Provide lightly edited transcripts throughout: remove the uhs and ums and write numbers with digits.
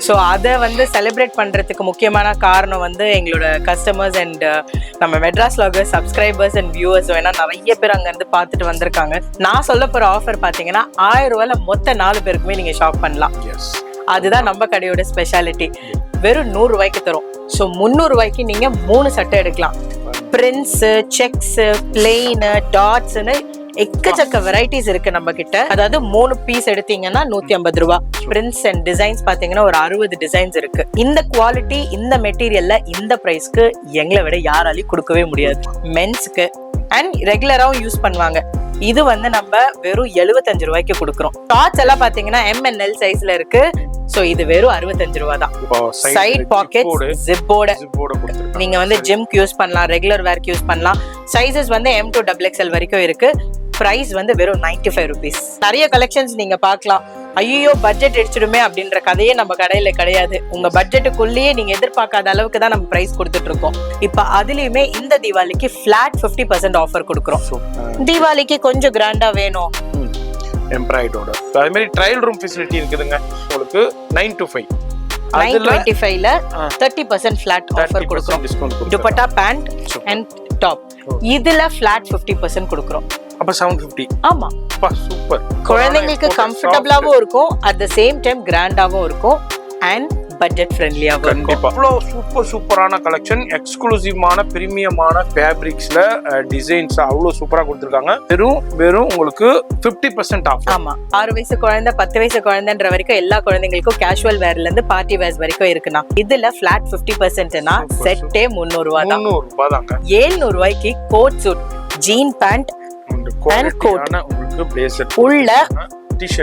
So அதை வந்து celebrate பண்ணுறதுக்கு முக்கியமான காரணம் வந்து எங்களோட கஸ்டமர்ஸ் அண்ட் நம்ம Madras vloggers subscribers and viewers. ஏன்னா நிறைய பேர் அங்கேருந்து பார்த்துட்டு வந்திருக்காங்க. நான் சொல்ல போகிற ஆஃபர் பார்த்தீங்கன்னா 1000 ரூபாயில மொத்த 4 பேருக்குமே நீங்கள் ஷாப் பண்ணலாம். அதுதான் நம்ம கடையோட ஸ்பெஷாலிட்டி. வெறும் 100 ரூபாய்க்கு தரும். ஸோ 300 ரூபாய்க்கு நீங்கள் 3 சட்டை எடுக்கலாம். பிரிண்ட்ஸு, செக்ஸு, பிளெயின், டாட்ஸ்னு எக்கச்சக்க வெரைட்டிஸ் இருக்கு நம்ம கிட்ட. அதாவது 3 பீஸ் எடுத்தீங்கன்னா 150 ரூபாய். பிரிண்ட்ஸ் அண்ட் டிசைன்ஸ் பாத்தீங்கன்னா ஒரு 60 டிசைன்ஸ் இருக்கு. இந்த குவாலிட்டி, இந்த மெட்டீரியல்ல இந்த பிரைஸ்க்கு எங்களை விட யாராலையும் கொடுக்கவே முடியாது. மென்ஸ்க்கு அண்ட் ரெகுலராகவும் யூஸ் பண்ணுவாங்க. இது வந்து நம்ம வெறும் 75 ரூபாய்க்கு கொடுக்குறோம். டாட்ஸ் எல்லாம் பாத்தீங்கன்னா MNL சைஸ்ல இருக்கு. சோ இது வெறும் 65 ரூபாய் தான். சைட் பாக்கெட் ஜிப்போட நீங்க வந்து ஜிம்க்கு யூஸ் பண்ணலாம், ரெகுலர் வேர்க்கு யூஸ் பண்ணலாம். சைஸஸ் வந்து M to XXL வரைக்கும் இருக்கு. பிரைஸ் வந்து வெறும் 95 rupees. நிறைய கலெக்ஷன்ஸ் நீங்க பார்க்கலாம். ஐயோ பட்ஜெட் அடிச்சிடுமே அப்படின்ற கதையே நம்ம கடையில கிடையாது. உங்க பட்ஜெட்டுக்குள்ளேயே நீங்க எதிர்பார்க்காத அளவுக்கு தான் நம்ம பிரைஸ் கொடுத்துட்டு இருக்கோம். இப்ப அதுலயுமே இந்த தீபாவளிக்கு ஃபிளாட் 50% ஆஃபர் கொடுக்குறோம். தீபாவளிக்கு கொஞ்சம் கிராண்டா வேணும் எம்ப்ராய்டோட அதே மாதிரி ட்ரையல் ரூம் ஃபெசிலிட்டி இருக்குதுங்க. உங்களுக்கு 9 to 5 925ல 30% ஃபிளாட் ஆஃபர் கொடுக்குறோம். துப்பட்டா, பேண்ட் அண்ட் டாப் இதுல ஃபிளாட் 50% கொடுக்குறோம். அப்ப 750. ஆமா, சூப்பர். குழந்தைங்களுக்கு கம்ஃபர்டபுளாவும் இருக்கும், அட் த சேம் டைம் கிராண்டாவும் இருக்கும் அண்ட் பட்ஜெட் ஃப்ரெண்ட்லியாவும் இருக்கும். அவ்வளோ சூப்பரான கலெக்ஷன், எக்ஸ்க்ளூசிவான பிரீமியமான ஃபேப்ரிக்ஸ்ல டிசைன்ஸ் அவ்வளோ சூப்பரா கொடுத்துருக்காங்க. வெறும் உங்களுக்கு 50% ஆஃப். ஆமா, 6 வயசு குழந்தை 10 வயசு குழந்தைன்ற வரைக்கும் எல்லா குழந்தைங்களுக்கும் கேஷுவல் வேர்ல இருந்து பார்ட்டி வேர்ஸ் வரைக்கும் இருக்குண்ணா. இதுல ஃபிளாட் 50%னா செட்டே 300 ரூபாய் தான். 300 ரூபாய் தாங்க. 700 ரூபாய்க்கு coat suit, jean pant and coat, உங்களுக்கு பிளேசர் உள்ள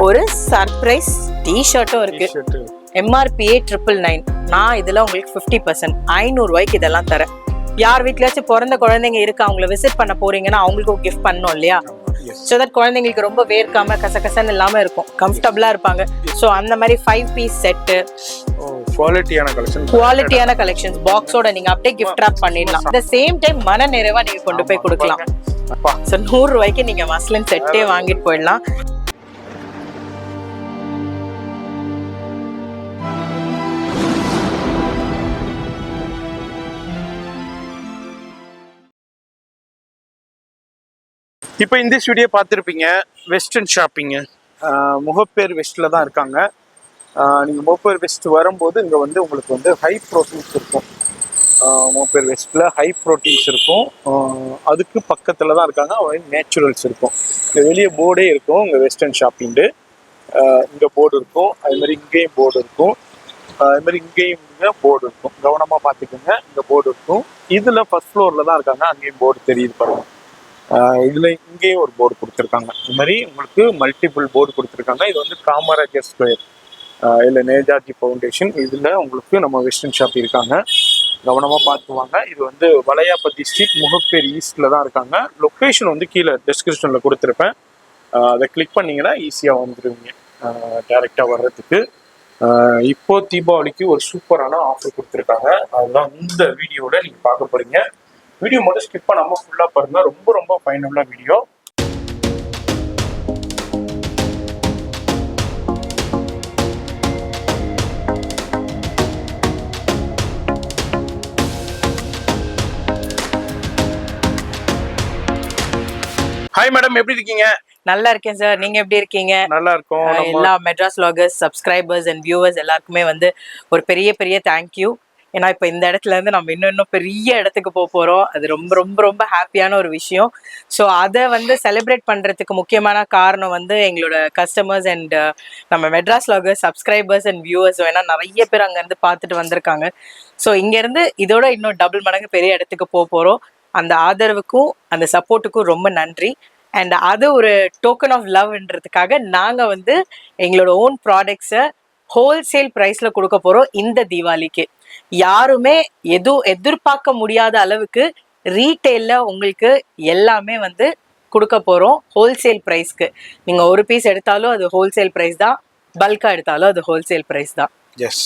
ஒரு சர்ப்ரைஸ் டி-ஷர்ட்டும் இருக்கு. MRP 999. நான் இதுல உங்களுக்கு 50% 500 ரூபாய்க்கு இதெல்லாம் தரேன். யார் வீட்லயாச்சும் பிறந்த குழந்தைங்க இருக்கு, அவங்கள விசிட் பண்ண போறீங்கன்னா அவங்களுக்கு கிஃப்ட் பண்ணணும் இல்லையா? ஸோ தட் குழந்தைங்களுக்கு ரொம்ப வேர்க்காம கசகசன்னு இல்லாம இருக்கும், கம்ஃபர்டபுளா இருப்பாங்க. ஸோ அந்த மாதிரி 5 பீஸ் செட்டு, குவாலிட்டியான கலெக்ஷன்ஸ் பாக்ஸோட நீங்க அப்படியே கிஃப்ட் ராப் பண்ணிடலாம். அட் த சேம் டைம் மன நிறைவா நீங்க கொண்டு போய் கொடுக்கலாம். ஸோ 100 ரூபாய்க்கு நீங்க மஸ்லின் செட்டே வாங்கிட்டு போயிடலாம். இப்போ இந்த வீடியோ பார்த்துருப்பீங்க. வெஸ்டர்ன் ஷாப்பிங்கு முகப்பேர் வெஸ்ட்டில் தான் இருக்காங்க. நீங்கள் முகப்பேர் வெஸ்ட் வரும்போது இங்கே வந்து உங்களுக்கு வந்து ஹை ப்ரோட்டீன்ஸ் இருக்கும். முகப்பேர் வெஸ்ட்டில் ஹை ப்ரோட்டீன்ஸ் இருக்கும். அதுக்கு பக்கத்தில் தான் இருக்காங்க. நேச்சுரல்ஸ் இருக்கும். இங்கே வெளியே போர்டே இருக்கும். இங்கே வெஸ்டர்ன் ஷாப்பிங்கு இங்கே போர்டு இருக்கும். அதுமாதிரி இங்கேயும் போர்டு இருக்கும். அதுமாதிரி இங்கேயும் போர்டு இருக்கும். கவனமாக பார்த்துக்கோங்க. இங்கே போர்டு இருக்கும். இதில் ஃபர்ஸ்ட் ஃப்ளோரில் தான் இருக்காங்க. அங்கேயும் போர்டு தெரியுது பாருங்க. இதில் இங்கேயும் ஒரு போர்டு கொடுத்துருக்காங்க. இது மாதிரி உங்களுக்கு மல்டிபிள் போர்டு கொடுத்துருக்காங்க. இது வந்து காமராஜர் ஸ்கொயர் இல்லை நேதாஜி ஃபவுண்டேஷன். இதில் உங்களுக்கு நம்ம வெஸ்டர்ன் ஷாப் இருக்காங்க. கவனமாக பார்த்துவாங்க. இது வந்து வளையாபதி ஸ்ட்ரீட், முகப்பேர் ஈஸ்டில் தான் இருக்காங்க. லொக்கேஷன் வந்து கீழே டிஸ்கிரிப்ஷனில் கொடுத்துருப்பேன். அதை கிளிக் பண்ணிங்கன்னா ஈஸியாக வந்துடுவீங்க டேரெக்டாக வர்றதுக்கு. இப்போது தீபாவளிக்கு ஒரு சூப்பரான ஆஃபர் கொடுத்துருக்காங்க. அதுதான் இந்த வீடியோவில் நீங்கள் பார்க்க போகிறீங்க. வீடியோ மட்டும் ஸ்கிப் பண்ணாமல் ஃபுல்லாக பாருங்க. ரொம்ப ஃபைனலான வீடியோ. ஹாய் மேடம், எப்படி இருக்கீங்க? நல்லா இருக்கேன் சார், நீங்க எப்படி இருக்கீங்க? நல்லா இருக்கும். எல்லா Madras vloggers subscribers and viewers எல்லாருக்குமே வந்து ஒரு பெரிய தேங்க்யூ. ஏன்னா இப்போ இந்த இடத்துல இருந்து நம்ம இன்னும் பெரிய இடத்துக்கு போகிறோம். அது ரொம்ப ஹாப்பியான ஒரு விஷயம். ஸோ அதை வந்து செலிப்ரேட் பண்ணுறதுக்கு முக்கியமான காரணம் வந்து எங்களோட கஸ்டமர்ஸ் அண்ட் நம்ம Madras vloggers subscribers and viewers. ஏன்னா நிறைய பேர் அங்கேருந்து பார்த்துட்டு வந்திருக்காங்க. ஸோ இங்கேருந்து இதோட இன்னும் டபுள் மடங்கு பெரிய இடத்துக்கு போகிறோம். அந்த ஆதரவுக்கும் அந்த சப்போர்ட்டுக்கும் ரொம்ப நன்றி. அண்ட் அது ஒரு டோக்கன் ஆஃப் லவ்ன்றதுக்காக நாங்கள் வந்து எங்களோட ஓன் ப்ராடக்ட்ஸை ஹோல்சேல் ப்ரைஸில் கொடுக்க போகிறோம் இந்த தீபாவளிக்கு. யாருமே எதிர்பார்க்க முடியாத அளவுக்கு ரீட்டெயில்ல உங்களுக்கு எல்லாமே வந்து கொடுக்க போறோம் ஹோல்சேல் பிரைஸ்க்கு. நீங்க ஒரு பீஸ் எடுத்தாலும் அது ஹோல்சேல் பிரைஸ் தான், பல்கா எடுத்தாலும் அது ஹோல்சேல் பிரைஸ் தான். எஸ்.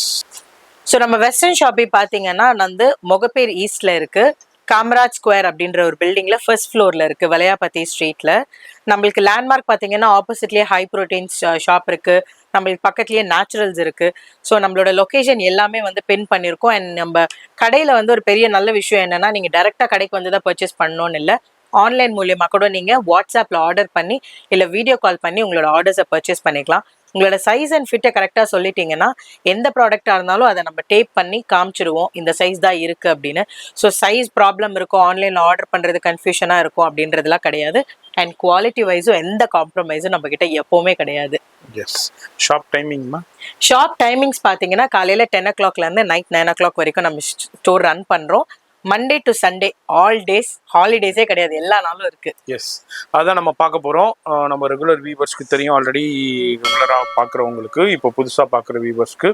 ஸோ நம்ம வெஸ்டர்ன் ஷாப்பிங் பார்த்தீங்கன்னா வந்து முகப்பேர் ஈஸ்ட்ல இருக்கு. காமராஜ் ஸ்கொயர் அப்படின்ற ஒரு பில்டிங்ல ஃபர்ஸ்ட் ஃப்ளோர்ல இருக்கு, வளையாபதி ஸ்ட்ரீட்ல. நம்மளுக்கு லேண்ட்மார்க் பார்த்தீங்கன்னா ஆப்போசிட்லேயே ஹை ப்ரோட்டீன்ஸ் ஷாப் இருக்கு, நம்மளுக்கு பக்கத்துலயே நேச்சுரல்ஸ் இருக்கு. ஸோ நம்மளோட லொகேஷன் எல்லாமே வந்து பின் பண்ணியிருக்கோம். அண்ட் நம்ம கடையில வந்து ஒரு பெரிய நல்ல விஷயம் என்னன்னா, நீங்க டைரக்டா கடைக்கு வந்து தான் பர்ச்சேஸ் பண்ணணும்னு இல்லை, ஆன்லைன் மூலியமா கூட நீங்க வாட்ஸ்அப்ல ஆர்டர் பண்ணி இல்ல வீடியோ கால் பண்ணி உங்களோட ஆர்டர்ஸை பர்ச்சேஸ் பண்ணிக்கலாம். உங்களோட சைஸ் அண்ட் ஃபிட்டை கரெக்டாக சொல்லிட்டீங்கன்னா எந்த ப்ராடக்டாக இருந்தாலும் அதை நம்ம டேப் பண்ணி காமிச்சிடுவோம், இந்த சைஸ் தான் இருக்கு அப்படின்னு. ஸோ சைஸ் ப்ராப்ளம் இருக்கும், ஆன்லைனில் ஆர்டர் பண்ணுறது கன்ஃபியூஷனாக இருக்கும் அப்படின்றதுலாம் கிடையாது. அண்ட் குவாலிட்டி வைஸும் எந்த காம்ப்ரமைஸும் நம்ம கிட்ட எப்பவுமே கிடையாது. எஸ். ஷாப் டைமிங்மா? ஷாப் டைமிங்ஸ் பார்த்தீங்கன்னா காலையில் 10 o'clockலேருந்து நைட் 9 o'clock வரைக்கும் நம்ம ஸ்டோர் ரன் பண்ணுறோம். Monday to Sunday all days, ஹாலிடேஸே கிடையாது, எல்லா நாளும் இருக்கு. எஸ், அதான் நம்ம பார்க்க போகிறோம். நம்ம ரெகுலர் வியூவர்ஸ்க்கு தெரியும், ஆல்ரெடி ரெகுலராக பார்க்குறவங்களுக்கு, இப்போ புதுசாக பார்க்குற வியூவர்ஸ்க்கு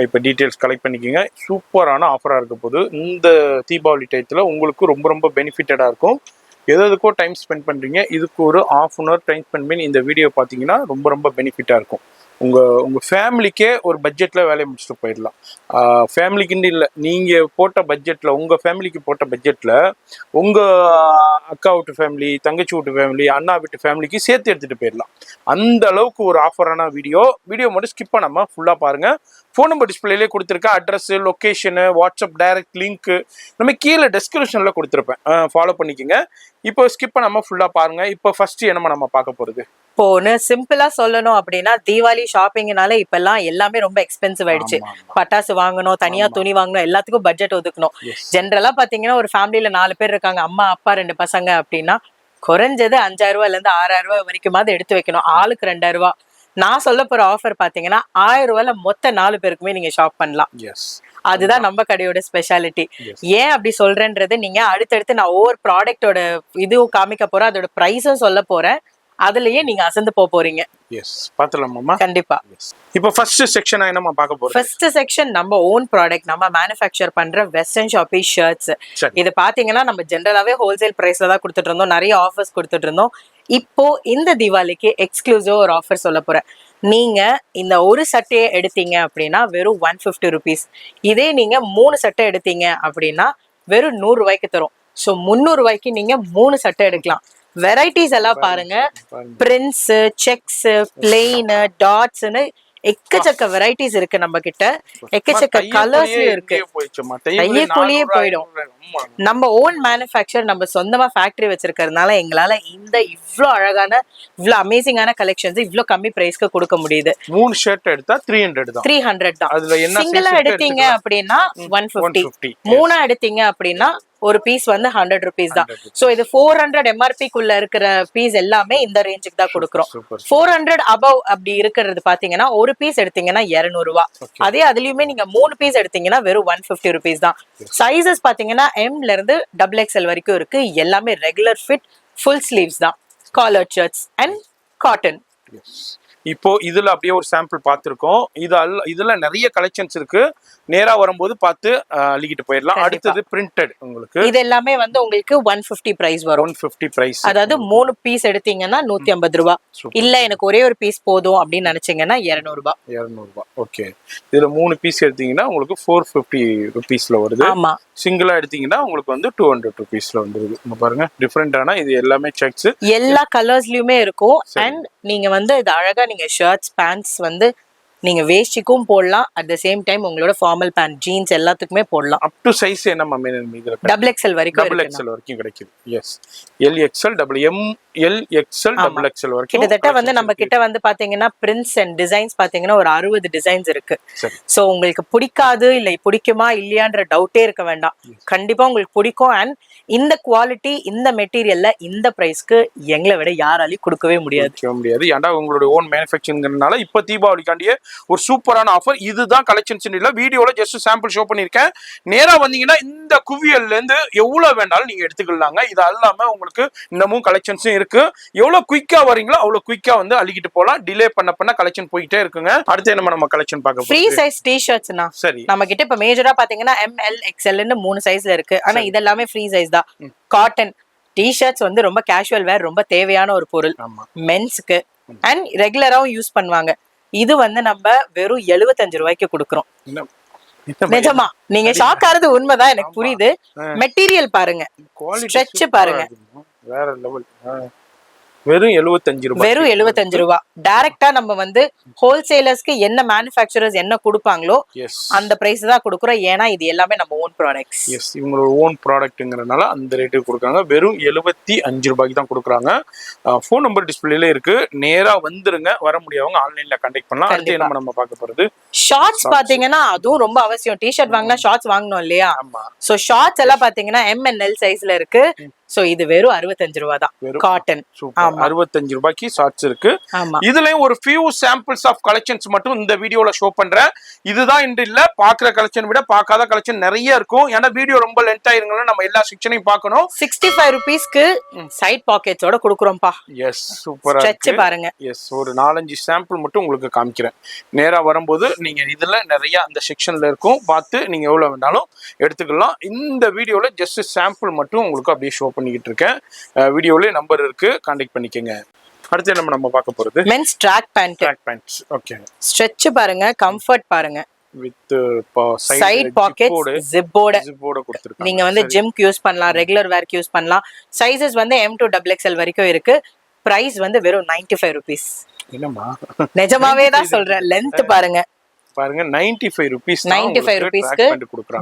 இப்போ டீட்டெயில்ஸ் கலெக்ட் பண்ணிக்கோங்க. சூப்பரான ஆஃபராக இருக்க போது இந்த தீபாவளி டயத்தில் உங்களுக்கு ரொம்ப ரொம்ப பெனிஃபிட்டடாக இருக்கும். எதுக்கோ டைம் ஸ்பெண்ட் பண்ணுறீங்க, இதுக்கு ஒரு ½ hour டைம் ஸ்பெண்ட் பண்ணி இந்த வீடியோ பார்த்தீங்கன்னா ரொம்ப ரொம்ப பெனிஃபிட்டாக இருக்கும். உங்கள் ஃபேமிலிக்கே ஒரு பட்ஜெட்டில் வேலையை முடிச்சுட்டு போயிடலாம். ஃபேமிலிக்குன்னு இல்லை, நீங்கள் போட்ட பட்ஜெட்டில், உங்கள் ஃபேமிலிக்கு போட்ட பட்ஜெட்டில் உங்கள் அக்கா வீட்டு ஃபேமிலி, தங்கச்சி வீட்டு ஃபேமிலி, அண்ணா வீட்டு ஃபேமிலிக்கு சேர்த்து எடுத்துகிட்டு போயிடலாம். அந்த அளவுக்கு ஒரு ஆஃபரான வீடியோ மட்டும் ஸ்கிப் பண்ணாமல் ஃபுல்லாக பாருங்கள். ஃபோன் நம்பர் டிஸ்பிளேலே கொடுத்துருக்கேன், address, location, WhatsApp direct link நம்ம கீழே டெஸ்கிரிப்ஷனில் கொடுத்துருப்பேன், ஃபாலோ பண்ணிக்கோங்க. இப்போ ஸ்கிப் பண்ணாமல் ஃபுல்லாக பாருங்கள். இப்போ ஃபஸ்ட்டு என்னமா நம்ம பார்க்க போகிறது? இப்போன்னு சிம்பிளா சொல்லணும் அப்படின்னா, தீபாவளி ஷாப்பிங்னால இப்பெல்லாம் எல்லாமே ரொம்ப எக்ஸ்பென்சிவ் ஆயிடுச்சு. பட்டாசு வாங்கணும், தனியா துணி வாங்கணும், எல்லாத்துக்கும் பட்ஜெட் ஒதுக்கணும். ஜென்ரலா பாத்தீங்கன்னா ஒரு ஃபேமிலியில 4 பேர் இருக்காங்க, அம்மா அப்பா 2 பசங்க அப்படின்னா குறைஞ்சது 5000 ரூபாயில 6000 ரூபாய் வரைக்குமாவது எடுத்து வைக்கணும், ஆளுக்கு 2000 ரூபாய். நான் சொல்ல போற ஆஃபர் பாத்தீங்கன்னா 1000 ரூபாயில மொத்த 4 பேருக்குமே நீங்க ஷாப் பண்ணலாம். அதுதான் நம்ம கடையோட ஸ்பெஷாலிட்டி. ஏன் அப்படி சொல்றேன்றது நீங்க அடுத்தடுத்து நான் ஒவ்வொரு ப்ராடக்டோட இதுவும் காமிக்க போறேன், அதோட பிரைஸும் சொல்ல போறேன். அதுலயே நீங்க அசந்து போறீங்க. எஸ், பாத்தலாமா? கண்டிப்பா. இப்போ ஃபர்ஸ்ட் செக்ஷன் என்னமா பார்க்க போறோம்? ஃபர்ஸ்ட் செக்ஷன் நம்ம ஓன் ப்ராடக்ட், நம்ம மேனுஃபேக்சர் பண்ற வெஸ்டர்ன் ஷாப்பி ஷர்ட்ஸ். இது பாத்தீங்கன்னா நம்ம ஜெனரலாவே ஹோல்சேல் பிரைஸ்ல தான் கொடுத்துட்டு இருந்தோம், நிறைய ஆஃபர்ஸ் கொடுத்துட்டு இருந்தோம். இப்போ இந்த தீபாவளிக்கு எக்ஸ்க்ளூசிவ் ஒரு ஆஃபர் சொல்ல போறேன். நீங்க இந்த ஒரு சட்டையை எடுத்தீங்க அப்படின்னா வெறும் 150 rupees. இதே நீங்க 3 சட்டை எடுத்தீங்க அப்படின்னா வெறும் 100 ரூபாய்க்கு தரும். ஸோ 300 ரூபாய்க்கு நீங்க 3 சட்டை எடுக்கலாம். வெரைட்டிஸ் எல்லாம் பாருங்க, பிரிண்ட்ஸ், செக்ஸ், பிளெயின், டாட்ஸ்னு எக்கச்சக்க வெரைட்டிஸ் இருக்கு நம்ம கிட்ட. எக்கச்சக்க கலர்ஸ்லயும் இருக்கு, கையக்குள்ளேயே போயிடும். நம்ம ஓன் மேனுஃபேக்சர், நம்ம சொந்தமா ஃபேக்டரி வச்சிருக்கிறதுனால எங்களால இந்த இவ்ளோ அழகான, இவ்ளோ அமேசிங்கான கலெக்ஷன்ஸ் இவ்ளோ கம்மி பிரைஸ்க்கு கொடுக்க முடியுது. 3 ஷர்ட் எடுத்தா 300 தான். 300 தான். அதுல என்ன சிங்கிளா எடுத்தீங்க அப்படின்னா 150, மூணா எடுத்தீங்க அப்படின்னா ஒரு பீஸ் வந்து 100 rupees தான். சோ இது 400 MRP குள்ள இருக்கிற பீஸ் எல்லாமே இந்த ரேஞ்சுக்கு தான் கொடுக்குறோம். 400 above அப்படி இருக்கிறது பாத்தீங்கன்னா ஒரு பீஸ் எடுத்தீங்கன்னா 200 ரூபாய். அதே அதுலயுமே நீங்க 3 பீஸ் எடுத்தீங்கன்னா வெறும் 150 rupees தான். சைசஸ் பாத்தீங்கன்னா M ல இருந்து XXL வரைக்கும் இருக்கு. எல்லாமே ரெகுலர் ஃபிட், ஃபுல் ஸ்லீவ்ஸ் தான், காலர் ஷர்ட்ஸ் அண்ட் காட்டன். இப்போ இதுல அப்படியே ஒரு சாம்பிள் பார்த்துருக்கோம். இதுல நிறைய கலெக்ஷன்ஸ் இருக்கு, நேரா வரும்போது பார்த்து அள்ளிக்கிட்டு போயிடலாம். அடுத்தது பிரிண்டட், உங்களுக்கு இது எல்லாமே வந்து உங்களுக்கு 150 பிரைஸ் வரும். 150 பிரைஸ், அதாவது 3 பீஸ் எடுத்தீங்கன்னா 150 ரூபாய். இல்ல எனக்கு ஒரே ஒரு பீஸ் போதும் அப்படின்னு நினைச்சீங்கன்னா 200 ரூபாய். 200 ரூபாய். ஓகே, இதுல 3 பீஸ் எடுத்தீங்கன்னா உங்களுக்கு 450 rupeesல வருது. ஆமா, சிங்கிளா எடுத்தீங்கன்னா உங்களுக்கு வந்து 200 rupeesல வந்துருது. இங்க பாருங்க, டிஃபரெண்டான, இது எல்லாமே செக்ஸ், எல்லா கலர்ஸ்லயுமே இருக்கும். அண்ட் நீங்க வந்து இது அழகா நீங்க ஷர்ட்ஸ், பேண்ட்ஸ் வந்து நீங்க வேஷ்டிக்கும் போடலாம், அட் த சேம் டைம் உங்களோட ஃபார்மல் பேண்ட், ஜீன்ஸ் எல்லாத்துக்குமே போடலாம். அப் டு சைஸ் என்ன மேம் இதுல? XXL வரைக்கும் கிடைக்குது. S, LXL, MM, LXL, XXL வரைக்கும் கிட்டத்தட்ட வந்து நம்ம கிட்ட வந்து பாத்தீங்கன்னா பிரிண்ட்ஸ் அண்ட் டிசைன்ஸ் பாத்தீங்கன்னா ஒரு 60 டிசைன்ஸ் இருக்கு. சோ உங்களுக்கு பிடிக்காது இல்ல பிடிக்குமா இல்லையான்ற டவுட்டே இருக்க வேண்டாம், கண்டிப்பா உங்களுக்கு பிடிக்கும். அண்ட் இந்த குவாலிட்டி, இந்த மெட்டீரியல்ல இந்த பிரைஸ்க்கு எங்களை விட யாராலையும் கொடுக்கவே முடியாது. ஏன்டா உங்களுடைய ஓன் மேனுஃபேக்சரிங்கிறதுனால இப்ப தீபாவளிக்காண்டியே ஒரு சூப்பரான ஆஃபர். இதுதான் கலெக்ஷன்ஸ் இல்ல, வீடியோல ஜஸ்ட் சாம்பிள் ஷோ பண்ணிருக்கேன். நேரா வந்தீங்கன்னா இந்த குவியல்ல இருந்து எவ்வளவு வேணாலும் நீங்க எடுத்துக்கலாங்க. இது அல்லாம உங்களுக்கு இன்னமும் கலெக்ஷன்ஸும் இருக்கு. எவ்வளவு குயிக்கா வரீங்களோ அவ்வளவு குயிக்கா வந்து அள்ளிக்கிட்டு போலாம். டிலே பண்ண கலெக்ஷன் போயிட்டே இருக்குங்க. அடுத்து நம்ம கலெக்ஷன் பார்க்க ஃப்ரீ சைஸ் டி-ஷர்ட்ஸ்னா சரி, நம்ம கிட்ட இப்ப மேஜரா பாத்தீங்கன்னா ML, XL ன்னு 3 சைஸ்ல இருக்கு. ஆனா இதெல்லாமே ஃப்ரீ சைஸ் தான். காட்டன் டி-ஷர்ட்ஸ் வந்து ரொம்ப கேஷுவல் வேர், ரொம்ப தேவையான ஒரு பொருள் மென்ஸ்க்கு. அண்ட் ரெகுலராவும் யூஸ் பண்ணுவாங்க. இது வந்து நம்ம வெறும் 75 ரூபாய்க்கு கொடுக்குறோம். நிஜமா நீங்க ஷாக் ஆறது உண்மைதான், எனக்கு புரியுது. மெட்டீரியல் பாருங்க, ஸ்ட்ரெச் பாருங்க, வேற லெவல். வெறும் 75 ரூபாய். வெறும் 75 ரூபாய். டைரக்டா நம்ம வந்து ஹோல்சேலர்ஸ்க்கு என்ன மேனுஃபேக்சரர்ஸ் என்ன கொடுப்பாங்களோ எஸ் அந்த பிரைஸ் தான் கொடுக்குறோம். ஏன்னா இது எல்லாமே நம்ம ஓன் ப்ராடக்ட்ஸ். எஸ் இவங்களோட ஓன் ப்ராடக்ட்டுங்கிறனால அந்த ரேட்டுக்கு கொடுக்குறாங்க. வெறும் 75 ரூபாய்க்கு தான் கொடுக்குறாங்க. ஃபோன் நம்பர் டிஸ்பிளேல இருக்கு. நேரா வந்துருங்க. வர முடியாதவங்க ஆன்லைன்ல கான்டாக்ட் பண்ணலாம். அடுத்து என்ன நம்ம பார்க்க போறது, ஷார்ட்ஸ் பாத்தீங்கன்னா அதுவும் ரொம்ப அவசியம். டிஷர்ட் வாங்கினா ஷார்ட்ஸ் வாங்கணும் இல்லையா? ஆமா. சோ ஷார்ட்ஸ் எல்லாம் பாத்தீங்கன்னா MNL சைஸ்ல இருக்கு. சோ இது வெறும் 65 ரூபாய் தான். காட்டன். சூப்பர். 65 ரூபாய்க்கு ஷார்ட்ஸ் இருக்கு. ஆமா. இதுலயும் ஒரு ஃபியூ சாம்பிள்ஸ் ஆஃப் கலெக்ஷன்ஸ் மட்டும் இந்த வீடியோல ஷோ பண்றேன். இதுதான் இன்று இல்ல, பாக்குற கலெக்ஷன் விட பார்க்காத கலெக்ஷன் நிறைய இருக்கும். ஏன்னா வீடியோ ரொம்ப லென்த் ஆயிருங்களா, நம்ம எல்லா செக்ஷனையும் பார்க்கணும். 65 ரூபீஸ்க்கு சைட் பாக்கெட்ஸோட குடுக்குறோம்ப்பா. எஸ் சூப்பரா ஸ்ட்ரெச் பாருங்க. எஸ் ஒரு 4-5 சாம்பிள் மட்டும் உங்களுக்கு காமிக்கிறேன். நேரா வரும்போது நீங்க இதுல நிறைய அந்த செக்ஷன்ல இருக்கும், பார்த்து நீங்க எவ்வளவு வேணாலும் எடுத்துக்கலாம். இந்த வீடியோல ஜஸ்ட் சாம்பிள் மட்டும் உங்களுக்கு அப்படியே ஷோ பண்ணிக்கிட்டு இருக்கேன். வீடியோல நம்பர் இருக்கு, கான்டாக்ட் பண்ணிக்கங்க. அடுத்து நம்ம பார்க்க போறது men's track pant. Track pants. Okay. Stretch பாருங்க, கம்ஃபர்ட் பாருங்க. வித் சைடு பாக்கெட்ஸ் ஜிப்போட கொடுத்திருக்காங்க. நீங்க வந்து ஜிம்க்கு யூஸ் பண்ணலாம், ரெகுலர் வேர்க்கு யூஸ் பண்ணலாம். சைஸஸ் வந்து M to XXL வரைக்கும் இருக்கு. பிரைஸ் வந்து வெறும் 95 ரூபீஸ். என்னமா நிஜமாவே தான் சொல்றேன். லென்த் பாருங்க. பாருங்க 95 ரூபீஸ். 95 ரூபீஸ்க்கு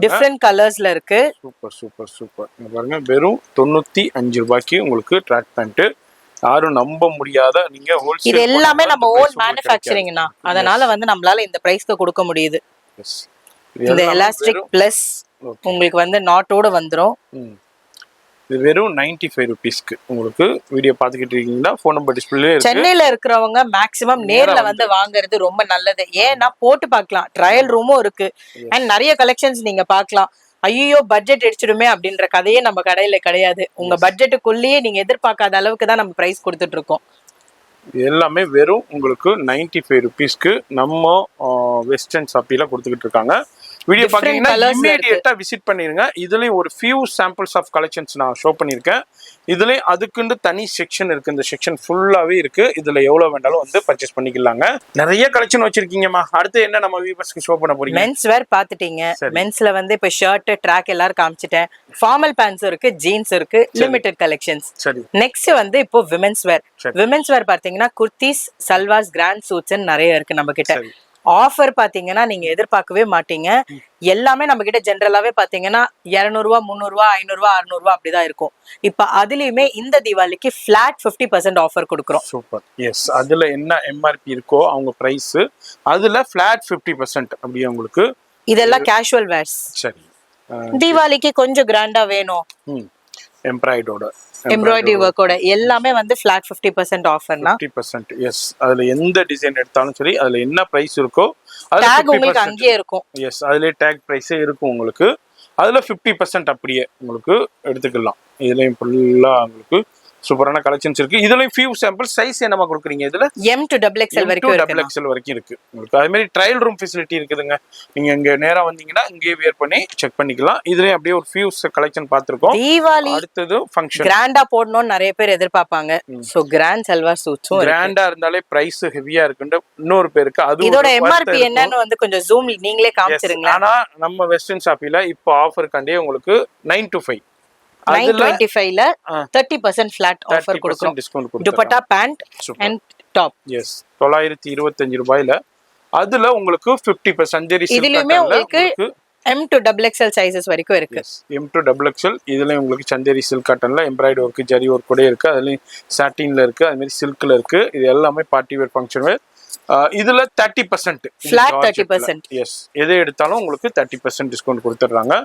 டிஃபரண்ட் கலர்ஸ்ல இருக்கு. Super super super. பாருங்க வெறும் 95 ரூபாய்க்கு உங்களுக்கு ட்ராக் பேண்ட். யாரும் நம்ப முடியாத, நீங்க ஹோல்சேல் இது எல்லாமே நம்ம ஓன் மேனுஃபேக்சரிங்னா, அதனால வந்து நம்மளால இந்த பிரைஸ்க்கு கொடுக்க முடியுது. இந்த எலாஸ்டிக் பிளஸ் உங்களுக்கு வந்து நாட்டோட வந்துரும். இது வெறும் 95 ரூபீஸ்க்கு உங்களுக்கு. வீடியோ பார்த்துக்கிட்டு இருக்கீங்களா, ஃபோன் நம்பர் டிஸ்பிளே இருக்கு. சென்னையில இருக்கிறவங்க மேக்ஸிமம் நேர்ல வந்து வாங்குறது ரொம்ப நல்லது. ஏன்னா போட்டு பார்க்கலாம், ட்ரையல் ரூமும் இருக்கு, அண்ட் நிறைய கலெக்ஷன்ஸ் நீங்க பார்க்கலாம். ஐயோ பட்ஜெட் அடிச்சிடுமே அப்படின்ற கதையே நம்ம கடையில கிடையாது. உங்க பட்ஜெட்டுக்குள்ளேயே நீங்க எதிர்பார்க்காத அளவுக்கு தான் நம்ம பிரைஸ் கொடுத்துட்டு இருக்கோம். எல்லாமே வெறும் உங்களுக்கு 95 ரூபீஸ்க்கு நம்ம வெஸ்டர்ன் ஷாப்பில கொடுத்துக்கிட்டு இருக்காங்க. வீடியோ பாத்தீங்கன்னா இமிடியேட்டா விசிட் பண்ணிருங்க. இதுலயும் ஒரு ஃபியூ சாம்பிள்ஸ் ஆஃப் கலெக்ஷன்ஸ் நான் ஷோ பண்ணிருக்கேன். இதுலயும் அதுக்குன்னு தனி செக்ஷன் இருக்கு. இந்த செக்ஷன் ஃபுல்லாவே இருக்கு. இதுல எவ்வளவு வேண்டாலும் வந்து பர்ச்சேஸ் பண்ணிக்கலாங்க. நிறைய கலெக்ஷன் வச்சிருக்கீங்கம்மா. அடுத்து என்ன நம்ம வியூவர்ஸ்க்கு ஷோ பண்ண போறீங்க? மென்ஸ் வேர் பாத்துட்டீங்க. மென்ஸ்ல வந்து இப்ப ஷர்ட், ட்ராக் எல்லாரும் காமிச்சிட்டேன். ஃபார்மல் பேண்ட்ஸ் இருக்கு, ஜீன்ஸ் இருக்கு, லிமிடெட் கலெக்ஷன்ஸ். சரி. நெக்ஸ்ட் வந்து இப்போ விமென்ஸ் வேர். விமென்ஸ் வேர் பாத்தீங்கன்னா குர்த்திஸ், சல்வார்ஸ், கிராண்ட் சூட்ஸ் நிறைய இருக்கு நம்ம கிட்ட. ஆஃபர் பாத்தீங்கன்னா நீங்க எதிர்பார்க்கவே மாட்டீங்க. எல்லாமே நம்ம கிட்ட ஜென்ரலாவே பாத்தீங்கன்னா 200 ரூபாய், 300 ரூபாய், 500 ரூபாய், 600 ரூபாய் அப்படிதான் இருக்கும். இப்ப அதுலயுமே இந்த தீபாவளிக்கு பிளாட் 50% ஆஃபர் கொடுக்குறோம். சூப்பர். எஸ் அதுல என்ன MRP இருக்கோ அவங்க பிரைஸ், அதுல பிளாட் 50% அப்படியே உங்களுக்கு. இதெல்லாம் கேஷுவல் வேர்ஸ். சரி. தீபாவளிக்கு கொஞ்சம் கிராண்டா வேணும், எம்ப்ராய்டரி ஒர்க்கோட எல்லாமே வந்து ஃபிளாட் 50% ஆஃபர்னா 50%. எஸ் அதுல எந்த டிசைன் எடுத்தாலும் சரி, அதுல என்ன பிரைஸ் இருக்கோ டேக் உங்களுக்கு அங்கேயே இருக்கும். எஸ் அதுல டேக் பிரைஸே இருக்கும் உங்களுக்கு. அதுல 50% அப்படியே உங்களுக்கு எடுத்துக்கலாம். இதுலயும் ஃபுல்லா உங்களுக்கு சூப்பரான கலெக்ஷன்ஸ் இருக்கு. இதுலயும் ஃபியூ சாம்பிள் சைஸ் என்னமா கொடுக்குறீங்க? இதுல M to XXL வரைக்கும் இருக்கு. XXL வரைக்கும் இருக்கு உங்களுக்கு. அதே மாதிரி ட்ரையல் ரூம் ஃபெசிலிட்டி இருக்குதுங்க. நீங்க இங்க நேரா வந்தீங்கன்னா இங்கே வியர் பண்ணி செக் பண்ணிக்கலாம். இதுலயும் அப்படியே ஒரு ஃபியூ கலெக்ஷன் பார்த்திருக்கோம். தீபாவளி அடுத்தது ஃபங்க்ஷன் கிராண்டா போடணும்னு நிறைய பேர் எதிர்பார்ப்பாங்க. சோ கிராண்ட் சல்வார் சூட்ஸும் கிராண்டா இருந்தாலே பிரைஸ் ஹெவியா இருக்குன்னு இன்னொரு பேருக்கு. அது இதோட MRP என்னன்னு வந்து கொஞ்சம் ஜூம் நீங்களே காமிச்சிருங்க. ஆனா நம்ம வெஸ்டர்ன் ஷாப்பில இப்போ ஆஃபர் கண்டே உங்களுக்கு 9 to 5 925 ல 30% ஃபிளாட் ஆஃபர் கொடுக்கிறோம். Dupatta, pant and top. Yes 925 ரூபாயில அதுல உங்களுக்கு 50% சந்தேரி சில்க். இதுலயுமே உங்களுக்கு M to XXL சைஸஸ் வரைக்கும் இருக்கு. M to XXL இதுல உங்களுக்கு சந்தேரி சில்க் காட்டன்ல எம்ப்ராய்டரி ஒர்க், ஜரி ஒர்க் கூட இருக்கு. அதுலயும் சாட்டின்ல இருக்கு, அது மாதிரி சில்க்ல இருக்கு. இது எல்லாமே பார்ட்டி வேர், ஃபங்க்ஷன் வேர். இதுல 30% ஃபிளாட் 30%. எஸ் எதை எடுத்தாலும் உங்களுக்கு 30% டிஸ்கவுண்ட் கொடுத்துட்றாங்க.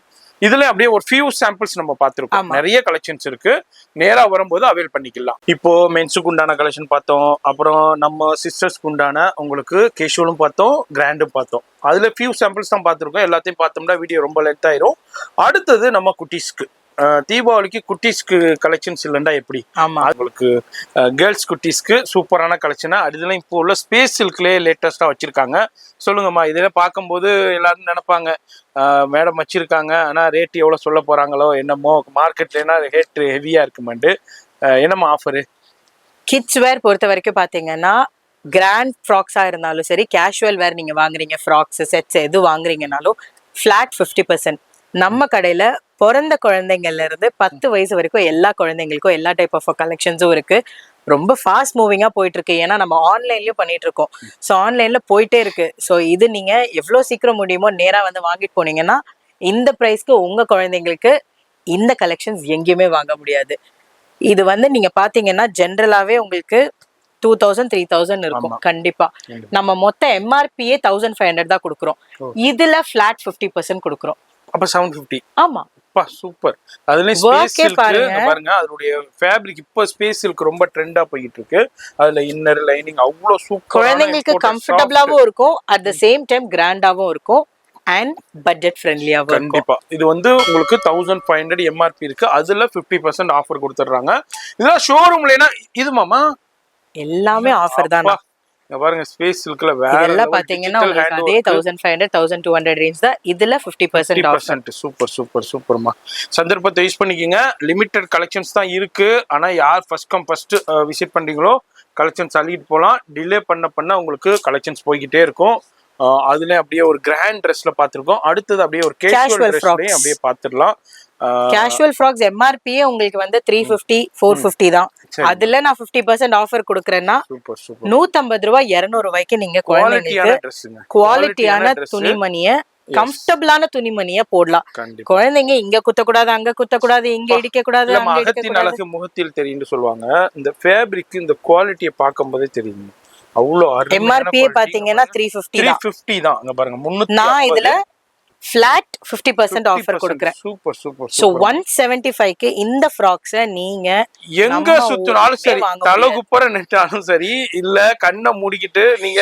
இதுல அப்படியே ஒரு ஃபியூ சாம்பிள்ஸ் நம்ம பார்த்திருக்கோம். நிறைய கலெக்ஷன்ஸ் இருக்கு. நேரா வரும்போது அவைல் பண்ணிக்கலாம். இப்போ மென்ஸுக்கு உண்டான கலெக்ஷன் பார்த்தோம், அப்புறம் நம்ம சிஸ்டர்ஸ்க்கு உண்டான உங்களுக்கு கேஷுவலும் பார்த்தோம், கிராண்டும் பார்த்தோம். அதுல ஃபியூ சாம்பிள்ஸ் தான் பார்த்திருக்கோம். எல்லாத்தையும் பார்த்தோம்னா வீடியோ ரொம்ப லென்த் ஆயிரும். அடுத்தது நம்ம குட்டீஸ்க்கு தீபாவளிக்கு குட்டீஸ்க்கு கலெக்ஷன்ஸ் இல்லைண்டா எப்படி? உங்களுக்கு கேர்ள்ஸ் குட்டீஸ்க்கு சூப்பரான கலெக்ஷனா. அதுல இப்போ உள்ள ஸ்பேஸ் சில்க்லேயே லேட்டஸ்டா வச்சிருக்காங்க. சொல்லுங்கம்மா. இதெல்லாம் பார்க்கும்போது எல்லாரும் நினைப்பாங்க மேடம் வச்சிருக்காங்க, ஆனா ரேட் எவ்வளவு சொல்ல போறாங்களோ என்னமோ, மார்க்கெட்ல ரேட் ஹெவியா இருக்குமாண்டு. என்னம்மா ஆஃபரு? கிட்ஸ் வேர் பொறுத்த வரைக்கும் பாத்தீங்கன்னா கிராண்ட் ஃப்ராக்ஸா இருந்தாலும் சரி, கேஷுவல் வேர் நீங்க வாங்குறீங்க, ஃப்ராக்ஸ் செட்ஸ் எது வாங்குறீங்கனாலும் ஃபிளாட் 50%. நம்ம கடையில பிறந்த குழந்தைங்கள்ல இருந்து 10 வயசு வரைக்கும் எல்லா குழந்தைங்களுக்கும் எல்லா டைப் ஆஃப் கலெக்ஷன்ஸும் இருக்கு. ரொம்ப ஃபாஸ்ட் மூவிங்கா போயிட்டு இருக்கு. ஏன்னா நம்ம ஆன்லைன்லயும் பண்ணிட்டு இருக்கோம். ஸோ ஆன்லைன்ல போயிட்டே இருக்கு. ஸோ இது நீங்க எவ்வளவு சீக்கிரம் முடியுமோ நேரா வந்து வாங்கிட்டு போனீங்கன்னா இந்த பிரைஸ்க்கு உங்க குழந்தைங்களுக்கு இந்த கலெக்ஷன்ஸ் எங்கேயுமே வாங்க முடியாது. இது வந்து நீங்க பாத்தீங்கன்னா ஜென்ரலாவே உங்களுக்கு 2000 3000 இருக்கும் கண்டிப்பா. நம்ம மொத்த எம்ஆர்பியே 1500 தான் கொடுக்குறோம். இதுல ஃபிளாட் 50% கொடுக்குறோம். அப்ப 750. ஆமா சூப்பர். அதுலயும் ஸ்பேஸ் சில்க் பாருங்க, அதனுடைய ஃபேப்ரிக் இப்ப ஸ்பேஸ் சில்க் ரொம்ப ட்ரெண்டா போயிட்டு இருக்கு. அதுல இன்னர் லைனிங் அவ்வளவு சூப்பர், குழந்தைங்களுக்கு கம்ஃபர்டபுளாவும் இருக்கும், அட் த சேம் டைம் கிராண்டாவும் இருக்கும் அண்ட் பட்ஜெட் ஃப்ரெண்ட்லியாவும் இருக்கும். கண்டிப்பா இது வந்து உங்களுக்கு 1500 எம்ஆர்பி இருக்கு, அதுல 50% ஆஃபர் கொடுத்துறாங்க. இதெல்லாம் ஷோரூம்லனா இது மாமா எல்லாமே ஆஃபர் தான். பாருங்க ஸ்பேஸ் சில்க்ல வேற இதெல்லாம் பாத்தீங்கன்னா உங்களுக்கு அதே 1500 1200 ரேஞ்ச் தான். இதுல 50% ஆஃபர். சூப்பர் சூப்பர் சூப்பர்மா. சந்தர்ப்பத்தை யூஸ் பண்ணிக்கங்க. லிமிட்டட் கலெக்ஷன்ஸ் தான் இருக்கு. ஆனா யார் ஃபர்ஸ்ட் கம் ஃபர்ஸ்ட் விசிட் பண்றீங்களோ கலெக்ஷன்ஸ் அள்ளிட்டு போலாம். டிலே பண்ண உங்களுக்கு கலெக்ஷன்ஸ் போய்கிட்டே இருக்கும். அதுல அப்படியே ஒரு கிராண்ட் ட்ரெஸ்ல பாத்துருக்கோம். அடுத்தது அப்படியே ஒரு கேஷுவல் ட்ரெஸ்லயே அப்படியே பாத்துடலாம். கேஷுவல் ஃப்ராக்ஸ் எம்ஆர்பியே உங்களுக்கு வந்து 350 450 தான். அதுல நான் 50% ஆஃபர் கொடுக்கறேன்னா 150 ரூபாய் 200 ரூபாய்க்கு நீங்க குழந்தைங்களுக்கு குவாலிட்டியான துணிமணிய கம்ஃபர்டபுளான துணிமணிய போடலாம். குழந்தைங்க இங்க குத்தக்கூடாது, அங்க குத்தக்கூடாது, இங்க இடிக்க கூடாது, அழகு முகத்தில் தெரியும்னு சொல்லுவாங்க. இந்த ஃபேப்ரிக் இந்த குவாலிட்டியை பார்க்கும்போதே தெரியும். அவ்வளோ எம்ஆர்பியே பாத்தீங்கன்னா 350 தான். அங்க பாருங்க 300. நான் இதுல ஃபிளாட் 50% ஆஃபர் கொடுக்கிறேன். Super super. சோ 175 க்கு இந்த ஃப்ராக்ஸ நீங்க எங்க சுத்தினாலும் சரி, தலகுப்புற நிட்டாலும் சரி, இல்ல கண்ணை மூடிக்கிட்டு நீங்க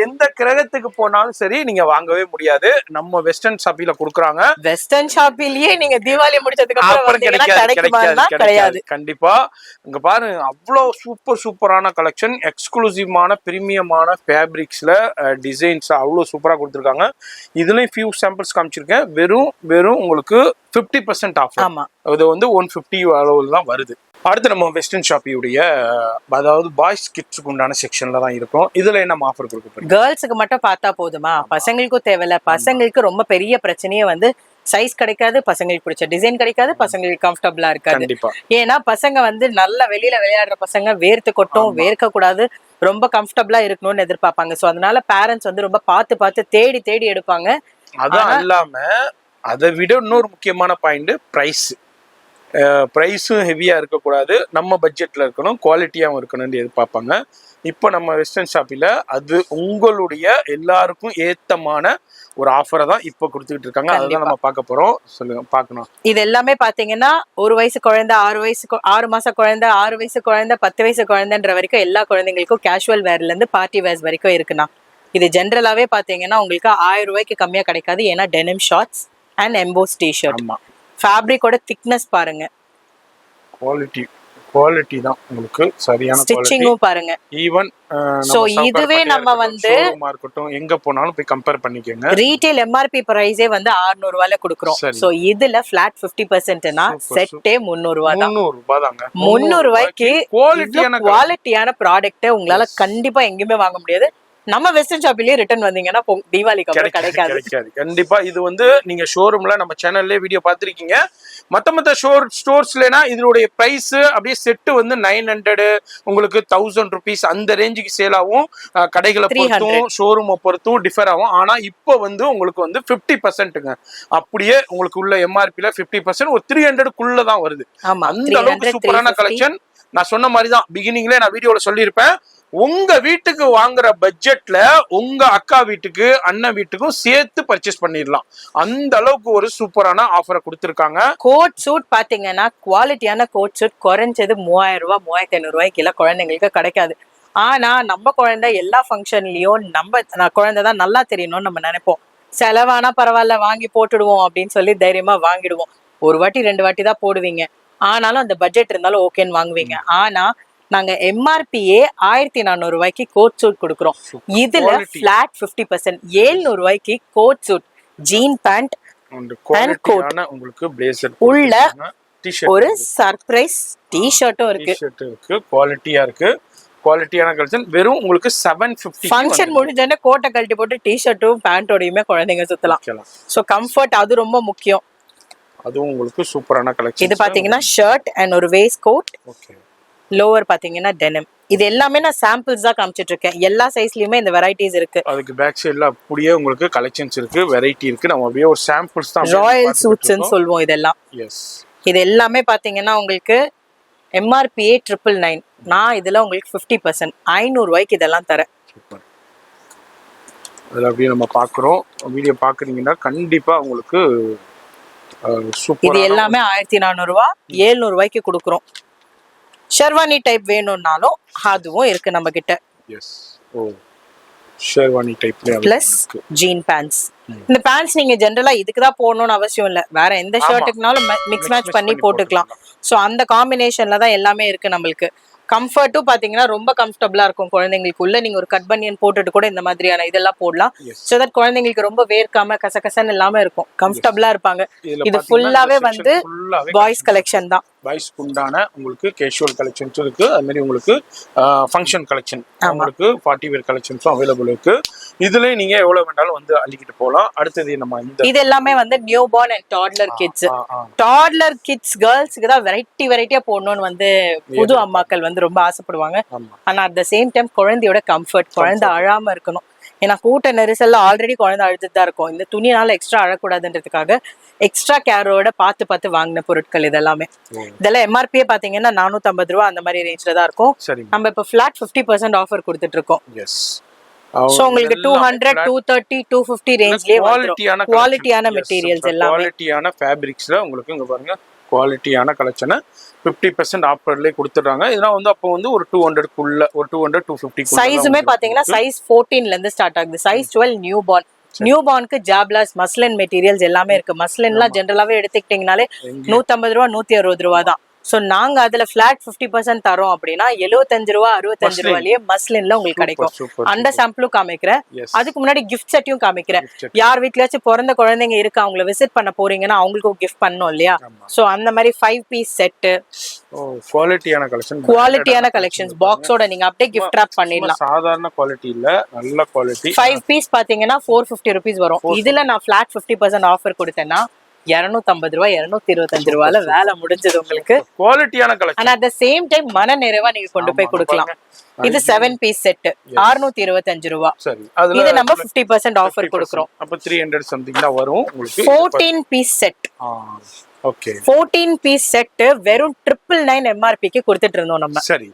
எந்த கிரகத்துக்கு போனாலும் சரி நீங்க வாங்கவே முடியாது. நம்ம வெஸ்டர்ன் ஷாப்பில குடுக்குறாங்க. வெஸ்டர்ன் ஷாப்பிலேயே நீங்க தீபாவளி முடிச்சதுக்கு அப்புறம் கிடைக்காது. கண்டிப்பா இங்க பாருங்க அவ்வளவு சூப்பரான கலெக்ஷன், எக்ஸ்க்ளூசிவான பிரீமியமான ஃபேப்ரிக்ஸ்ல டிசைன்ஸ் அவ்வளவு சூப்பரா கொடுத்துருக்காங்க. இதுல few samples காமிச்சிருக்கேன். வெறும் உங்களுக்கு 50% ஆஃப். ஆமா, இது வந்து 150 அளவுல தான் வருது. அடுத்து நம்ம வெஸ்டர்ன் ஷாப்பியுடைய அதாவது பாய்ஸ் கிட்ஸ்க்கு உண்டான செக்ஷன்ல தான் இருக்கும். இதுல என்ன ஆஃபர் கொடுக்க போறீங்க? கேர்ள்ஸுக்கு மட்டும் பார்த்தா போதுமா? பசங்களுக்கும் தேவையில்ல. பசங்களுக்கு ரொம்ப பெரிய பிரச்சனையே வந்து சைஸ் கிடைக்காது, பசங்களுக்கு பிடிச்ச டிசைன் கிடைக்காது, பசங்களுக்கு கம்ஃபர்டபுளா இருக்காது. ஏன்னா பசங்க வந்து நல்ல வெளியில விளையாடுற பசங்க வேர்த்து கொட்டும், வேர்க்க கூடாது, ரொம்ப கம்ஃபர்டபுளா இருக்கணும்னு எதிர்பார்ப்பாங்க. சோ அதனால பேரண்ட்ஸ் வந்து ரொம்ப பார்த்து தேடி எடுப்பாங்க. அதான் இல்லாம அதை விட இன்னொரு முக்கியமான பாயிண்ட் ப்ரைஸும் ஹெவியா இருக்கக்கூடாது, நம்ம பட்ஜெட்ல இருக்கணும், குவாலிட்டியாகவும் இருக்கணும்னு எதிர்பார்ப்பாங்க. இப்போ நம்ம வெஸ்டர்ன் ஷாப்பில் அது உங்களுடைய எல்லாருக்கும் ஏத்தமான ஒரு ஆஃபரை தான் இப்போ கொடுத்துக்கிட்டு இருக்காங்க. அதுதான் நம்ம பார்க்க போறோம். சொல்லுங்க, பார்க்கணும். இது எல்லாமே பாத்தீங்கன்னா 1 வயசு குழந்தை, 6 மாச குழந்தை, 6 வயசு குழந்தை, 10 வயசு குழந்தைன்ற வரைக்கும் எல்லா குழந்தைங்களுக்கும் கேஷுவல் வேர்ல இருந்து பார்ட்டி வேர்ஸ் வரைக்கும் இருக்குண்ணா. இது ஜென்ரலாவே பாத்தீங்கன்னா உங்களுக்கு 1000 ரூபாய்க்கு கம்மியா கிடைக்காது. ஏன்னா denim shorts and emboss T-shirt. ஃபேப்ரிக்கோட திக்னஸ் பாருங்க, குவாலிட்டி தான் உங்களுக்கு சரியான ஸ்டிச்சிங்கும் பாருங்க. ஈவன் சோ இதுவே நம்ம வந்து மார்க்கெட்டும் எங்க போனாலும் போய் கம்பேர் பண்ணிக்கங்க. ரீட்டைல் எம்ஆர்பி பிரைஸே வந்து 600 ரூபாயில கொடுக்குறோம். சோ இதுல ஃபிளாட் 50%னா செட்டே 300 ரூபாய் தான். 300 ரூபாய் தாங்க. 300 ரூபாய்க்கு குவாலிட்டியான ப்ராடக்ட் உங்களால கண்டிப்பா எங்கேயுமே வாங்க முடியாது. நம்ம வெஸ்டர்ன் ஷாப்பிலேயே ரிட்டர்ன் வந்தீங்கன்னா தீபாவளிக்கு அப்புறம் கிடைக்காது. கண்டிப்பா இது வந்து நீங்க ஷோரூம்ல நம்ம சேனல்ல வீடியோ பார்த்திருக்கீங்க. மத்த ஸ்டோர்ஸ்லனா இதனுடைய பிரைஸ் அப்படியே செட்டு வந்து 900 உங்களுக்கு 1000 rupees அந்த ரேஞ்சுக்கு சேல் ஆகும். கடைகளை பொறுத்தும் ஷோரூமை பொறுத்தும் டிஃபர் ஆகும். ஆனா இப்போ வந்து உங்களுக்கு வந்து 50%ங்க அப்படியே உங்களுக்கு உள்ள எம்ஆர்பில 50% ஒரு 300க்குள்ள தான் வருது. அந்த அளவுக்கு சூப்பரான கலெக்ஷன். நான் சொன்ன மாதிரி தான் பிகினிங்ல நான் வீடியோல சொல்லியிருப்பேன். உங்க வீட்டுக்கு வாங்குற பட்ஜெட்ல உங்க அக்கா வீட்டுக்கு அண்ணன் வீட்டுக்கும் சேர்த்து பர்ச்சேஸ் பண்ணிடலாம். அந்த அளவுக்கு ஒரு சூப்பரான ஆஃபரை கொடுத்துருக்காங்க. கோட் சூட் பாத்தீங்கன்னா குவாலிட்டியான கோட் சூட் குறைஞ்சது 3000 ரூபாய் 3500 ரூபாய்க்கு எல்லாம் குழந்தைங்களுக்கு கிடைக்காது. ஆனா நம்ம குழந்தை எல்லா ஃபங்க்ஷன்லயும் நம்ம குழந்தை தான் நல்லா தெரியணும்னு நம்ம நினைப்போம். செலவானா பரவாயில்ல வாங்கி போட்டுடுவோம் அப்படின்னு சொல்லி தைரியமா வாங்கிடுவோம். ஒரு வாட்டி 2 வாட்டி தான் போடுவீங்க, ஆனாலும் அந்த பட்ஜெட் இருந்தாலும் ஓகேன்னு வாங்குவீங்க. ஆனா நாங்க எம்ஆர்பியே 1400 ரூபாய்க்கு கோட் சூட் கொடுக்குறோம். இதுல பிளாட் 50% 700 ரூபாய்க்கு coat suit, jean pant and coat, உங்களுக்கு பிளேசர் உள்ள ஒரு சர்ப்ரைஸ் டி-ஷர்ட்டும் இருக்கு. குவாலிட்டியா இருக்கு, குவாலிட்டியான கலெக்ஷன். வெறும் உங்களுக்கு 750. ஃபங்க்ஷன் முடிஞ்சோடனே கோட்டை கழட்டி போட்டு டி-ஷர்ட்டும் பேண்டோடையுமே குழந்தைங்க சுத்தலாம். சோ கம்ஃபர்ட் அது ரொம்ப முக்கியம். அதுவும் உங்களுக்கு சூப்பரான கலெக்ஷன். இது பாத்தீங்கன்னா ஷர்ட் அண்ட் ஒரு வேஸ்ட் கோட். ஓகே, லோவர் பாத்தீங்கன்னா டெனிம். இது எல்லாமே நான் சாம்பிள்ஸ் தான் காமிச்சிட்டு இருக்கேன். எல்லா சைஸ்லயுமே இந்த வெரைட்டிஸ் இருக்கு. அதுக்கு பேக் சைடுல அப்படியே உங்களுக்கு கலெக்ஷன்ஸ் இருக்கு, வெரைட்டி இருக்கு. நம்ம அப்படியே ஒரு சாம்பிள்ஸ் தான் ராயல் சூட்ஸ்ன்னு சொல்லுவோம் இதெல்லாம். எஸ், இது எல்லாமே பாத்தீங்கன்னா உங்களுக்கு MRP 999. நான் இதுல உங்களுக்கு 50% 500 ரூபாய்க்கு இதெல்லாம் தரேன். அதில் அப்படியே நம்ம பார்க்குறோம். வீடியோ பார்க்குறீங்கன்னா கண்டிப்பாக உங்களுக்கு சூப்பர். இது எல்லாமே 1400 ரூபா, 700 ரூபாய்க்கு கொடுக்குறோம். ஷெர்வானி டைப் வேணும்னாலும் அதுவும் இருக்கு நம்ம கிட்ட. எஸ், ஓ ஷெர்வானி டைப்ல பிளஸ் ஜீன் பேண்ட்ஸ். இந்த பேண்ட்ஸ் நீங்க ஜென்ரலா இதுக்கு தான் போடணும்னு அவசியம் இல்லை, வேற எந்த ஷர்ட்டுக்குனாலும் மிக்ஸ் மேட்ச் பண்ணி போட்டுக்கலாம். ஸோ அந்த காம்பினேஷன்ல தான் எல்லாமே இருக்கு நம்மளுக்கு. கம்ஃபர்ட்டும் பாத்தீங்கன்னா ரொம்ப கம்ஃபர்டபுளா இருக்கும் குழந்தைங்களுக்கு. உள்ள நீங்க ஒரு கட் பனியன் போட்டுட்டு கூட இந்த மாதிரியான இதெல்லாம் போடலாம். சோ தட் குழந்தைங்களுக்கு ரொம்ப வேர்க்காம கசகசன்னு இல்லாம இருக்கும், கம்ஃபர்டபுளா இருப்பாங்க. இது ஃபுல்லாவே வந்து பாய்ஸ் கலெக்ஷன் தான். பாய்ஸ்க்கு உண்டான உங்களுக்கு கேஷுவல் கலெக்ஷன்ஸும் இருக்கு, அது மாதிரி உங்களுக்கு ஃபங்க்ஷன் கலெக்ஷன், உங்களுக்கு பார்ட்டி வேர் கலெக்ஷன்ஸும் அவைலபிள் இருக்கு. இதுல நீங்க எவ்வளவு வேண்டாலும் வந்து அள்ளிக்கிட்டு போகலாம். அடுத்தது நம்ம இது எல்லாமே வந்து newborn and toddler kids. Toddler kids கேர்ள்ஸ்க்கு தான் வெரைட்டியா போடணும்னு வந்து புது அம்மாக்கள் வந்து ரொம்ப ஆசைப்படுவாங்க. ஆனா அட் த சேம் டைம் குழந்தையோட கம்ஃபர்ட், குழந்தை அழாம இருக்கணும். ஏன்னா கூட்ட நெரிசல்ல ஆல்ரெடி குழந்தை அழுதுட்டு தான் இருக்கும். இந்த துணினால எக்ஸ்ட்ரா அழக்கூடாதுன்றதுக்காக எக்ஸ்ட்ரா கேரோட பார்த்து வாங்கின பொருட்கள் இதெல்லாமே. இதெல்லாம் MRP பாத்தீங்கன்னா 450 ரூபா அந்த மாதிரி ரேஞ்ச்ல தான் இருக்கும். நம்ம இப்ப ஃபிளாட் 50% ஆஃபர் கொடுத்துட்டு இருக்கோம். சோ உங்களுக்கு 200, 230, 250 ரேஞ்ச்லயே குவாலிட்டியான மெட்டீரியல்ஸ் எல்லாம், குவாலிட்டியான ஃபேப்ரிக்ஸ்ல உங்களுக்கு இங்க பாருங்க குவாலிட்டியான கலெக்ஷனை 50% ஆஃபர்லயே கொடுத்துறாங்க. இதெல்லாம் வந்து அப்போ வந்து ஒரு 200 குள்ள, ஒரு 200 250 சைஸுமே பாத்தீங்கன்னா சைஸ் 14ல இருந்து ஸ்டார்ட் ஆகுது. Size 12 newborn. நியூ பார்னுக்கு ஜாப்லாஸ் மஸ்லின் மெட்டீரியல்ஸ் எல்லாமே இருக்கு. மஸ்லின்லாம் ஜென்ரலாவே எடுத்துக்கிட்டீங்கனாலே 150 ரூபா 160 ரூபா தான். சோ நாங்க அதுல ஃபிளாட் 50% தரோம் அப்படின்னா 75 ரூபா 65 ரூபாயிலேயே மஸ்லின்ல உங்களுக்கு கிடைக்கும். அந்த சாம்பிளும் காமிக்கிறேன், அதுக்கு முன்னாடி கிஃப்ட் செட்டையும் காமிக்கிறேன். யார் வீட்லயாச்சும் பிறந்த குழந்தைங்க இருக்கு, அவங்கள விசிட் பண்ண போறீங்கன்னா அவங்களுக்கும் கிஃப்ட் பண்ணணும் இல்லையா? சோ அந்த மாதிரி 5 பீஸ் செட், குவாலிட்டியான கலெக்ஷன்ஸ் பாக்ஸோட நீங்க அப்படியே கிஃப்ட் ராப் பண்ணிடலாம். சாதாரண குவாலிட்டி இல்ல, நல்ல குவாலிட்டி. 5 பீஸ் பாத்தீங்கன்னா 450 rupees வரும். இதுல நான் ஃபிளாட் 50% ஆஃபர் கொடுத்தேன்னா 250 ரூபாய் 225 ரூபாயில வேலை முடிஞ்சது உங்களுக்கு. குவாலிட்டியான collection. At the same time மன நிறைவா நீங்க கொண்டு போய் கொடுக்கலாம். இது 7 பீஸ் செட் 625 ரூபா. இது நம்ம 50% ஆஃபர் கொடுக்கிறோம். அப்ப 300 சம்திங் தான் வரும் உங்களுக்கு. 14 piece set. Okay, 14 piece set வெறும் 999 MRP க்கு கொடுத்துட்டு இருந்தோம் நம்ம. சரி,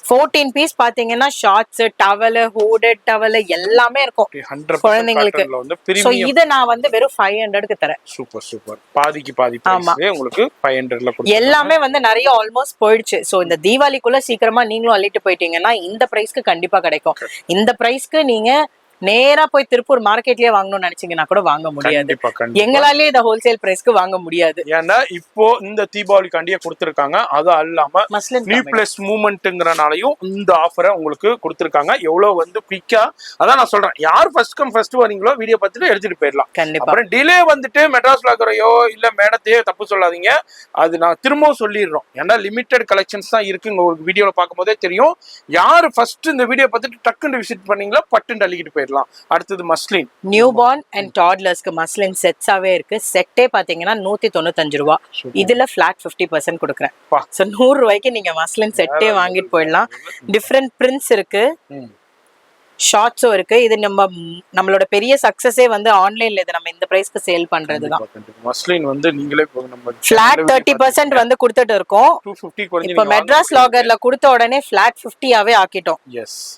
14 பீஸ் பாத்தீங்கன்னா ஷார்ட்ஸ், டவல், ஹூடட் டவல் எல்லாமே இருக்கும் குழந்தைங்களுக்கு. சோ இத நான் வந்து வெறும் 500 க்கு தரேன். சூப்பர், பாதிக்கு பாதி பிரைஸ்லயே உங்களுக்கு 500ல கொடுத்து எல்லாமே வந்து நிறைய ஆல்மோஸ்ட் போயிடுச்சு. சோ இந்த தீபாவளிக்குள்ள சீக்கிரமா நீங்களும் அள்ளிட்டு போயிட்டீங்கன்னா இந்த பிரைஸ்க்கு கண்டிப்பா கிடைக்கும். இந்த பிரைஸ்க்கு நீங்க நேரா போய் திருப்பூர் மார்க்கெட்லயே வாங்கணும்னு நினைச்சீங்கன்னா கூட வாங்க முடியாது. எங்களாலேயே இந்த ஹோல்சேல் பிரைஸ்க்கு வாங்க முடியாது. ஏன்னா இப்போ இந்த தீபாவளி கண்டியா கொடுத்திருக்காங்க. அது அல்லாம நியூ பிளஸ் மூவ்மெண்ட்ங்கறனாலயும் இந்த ஆஃபரை உங்களுக்கு கொடுத்திருக்காங்க. எவ்வளவு வந்து குயிக்கா, அதான் நான் சொல்றேன், யார் ஃபர்ஸ்ட் கம் ஃபர்ஸ்ட் வரீங்களோ வீடியோ பார்த்துட்டு எடுத்துட்டு போயிடலாம். அப்புறம் டிலே வந்துட்டு மெட்ராஸ் லாகரையோ இல்ல மேடத்தையோ தப்பு சொல்லாதீங்க. அது நான் திரும்பவும் சொல்லிடுறோம். ஏன்னா லிமிடெட் கலெக்ஷன்ஸ் தான் இருக்கு. ஒரு வீடியோல பார்க்கும் போதே தெரியும். யாரு ஃபர்ஸ்ட் இந்த வீடியோ பார்த்துட்டு டக்குன்னு விசிட் பண்ணீங்களோ பட்டுன்னு அள்ளிக்கிட்டு போயிடலாம். அடுத்தது மஸ்லின் நியூ பார்ன் அண்ட் டாட்லர்ஸ்க்கு மஸ்லின் செட்ஸாவே இருக்கு. செட்டே பாத்தீங்கன்னா 195 ரூபா. இதுல ஃபிளாட் 50% கொடுக்குறேன். சோ 100 ரூபாய்க்கு நீங்க மஸ்லின் செட்டே வாங்கிட்டு போயிடலாம். டிஃப்ரெண்ட் பிரிண்ட்ஸ் இருக்கு, ஷார்ட்ஸும் இருக்கு. இது நம்மளோட பெரிய சக்சஸே வந்து ஆன்லைன்ல இது நம்ம இந்த பிரைஸ்க்கு சேல் பண்றதுதான். மஸ்லின் வந்து நீங்களே நம்ம ஃபிளாட் 30% வந்து கொடுத்துட்டு இருக்கோம். 250 இப்போ மெட்ராஸ் லாகர்ல கொடுத்த உடனே ஃபிளாட் 50ஆவே ஆக்கிட்டோம்.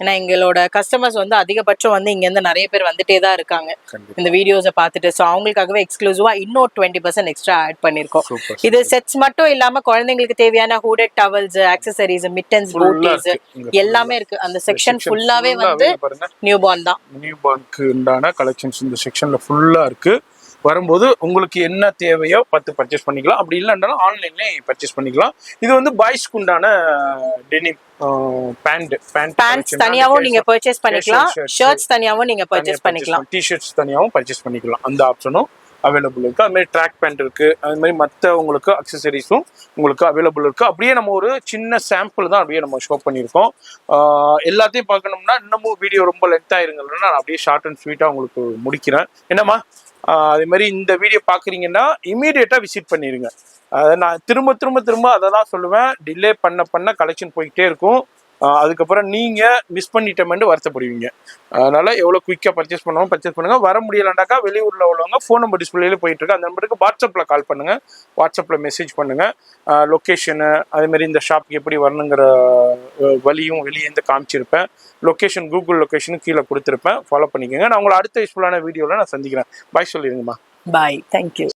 ஏன்னா எங்களோட கஸ்டமர்ஸ் வந்து அதிகபட்சம் வந்து இங்க இருந்து நிறைய பேர் வந்துட்டே தான் இருக்காங்க இந்த வீடியோஸை பார்த்துட்டு. ஸோ அவங்களுக்காகவே எக்ஸ்க்ளூசிவா இன்னும் 20% எக்ஸ்ட்ரா ஆட் பண்ணிருக்கோம். இது செட்ஸ் மட்டும் இல்லாம குழந்தைங்களுக்கு தேவையான ஹூடட் டவல்ஸ், ஆக்சசரிஸ், மிட்டன்ஸ், பூட்டிஸ் எல்லாமே இருக்கு. அந்த செக்ஷன் ஃபுல்லாவே வந்து நியூ பார்ன் தான். நியூ பார்னுக்கு உண்டான கலெக்ஷன்ஸ் இந்த செக்ஷன்ல ஃபுல்லா இருக்கு. வரும்போது உங்களுக்கு என்ன தேவையோ பார்த்து பர்ச்சேஸ் பண்ணிக்கலாம். அப்படி இல்லைன்னாலும் ஆன்லைன்லேயே பர்ச்சேஸ் பண்ணிக்கலாம். இது வந்து பாய்ஸ்க்கு உண்டான டெனிம் பேண்ட்ஸ் தனியாவும் நீங்க பர்ச்சேஸ் பண்ணிக்கலாம், ஷர்ட்ஸ் தனியாவும் நீங்க பர்ச்சேஸ் பண்ணிக்கலாம், டி-ஷர்ட்ஸ் தனியாவும் பர்ச்சேஸ் பண்ணிக்கலாம். அந்த ஆப்ஷனும் அவைலபிள் இருக்கு. அது மாதிரி ட்ராக் பேண்ட் இருக்கு. அது மாதிரி மற்ற உங்களுக்கு அக்சசரிஸும் உங்களுக்கு அவைலபிள் இருக்கு. அப்படியே நம்ம ஒரு சின்ன சாம்பிள் தான் அப்படியே நம்ம ஷோ பண்ணியிருக்கோம். எல்லாத்தையும் பார்க்கணும்னா இன்னமும் வீடியோ ரொம்ப லென்த் ஆயிருங்கன்னா நான் அப்படியே ஷார்ட் அண்ட் ஸ்வீட்டா உங்களுக்கு முடிக்கிறேன். என்னம்மா அதே மாதிரி இந்த வீடியோ பார்க்குறீங்கன்னா இமீடியட்டாக விசிட் பண்ணிடுங்க. அதை நான் திரும்ப திரும்ப திரும்ப அதை தான் சொல்லுவேன், டிலே பண்ண கலெக்ஷன் போய்கிட்டே இருக்கும். அதுக்கப்புறம் நீங்கள் மிஸ் பண்ணிட்டோம்னு வருத்தப்படுவீங்க. அதனால் எவ்வளோ குயிக்காக பர்ச்சேஸ் பண்ணுவோம் பர்ச்சேஸ் பண்ணுங்கள். வர முடியலண்டாக்கா வெளியூரில் உள்ளவங்க ஃபோன் நம்பர் டிஸ்பிளேல போயிட்டுருக்கு, அந்த நம்பருக்கு வாட்ஸ்அப்பில் கால் பண்ணுங்கள், வாட்ஸ்அப்பில் மெசேஜ் பண்ணுங்கள். லொக்கேஷனு அதேமாரி இந்த ஷாப்புக்கு எப்படி வரணுங்கிற வழியும் வெளியேந்து காமிச்சிருப்பேன். லொக்கேஷன் கூகுள் லொக்கேஷனும் கீழே கொடுத்துருப்பேன், ஃபாலோ பண்ணிக்கோங்க. நான் உங்களை அடுத்த யூஸ்ஃபுல்லான வீடியோவில் நான் சந்திக்கிறேன். பாய் சொல்லிடுங்கம்மா. பாய், தேங்க்யூ.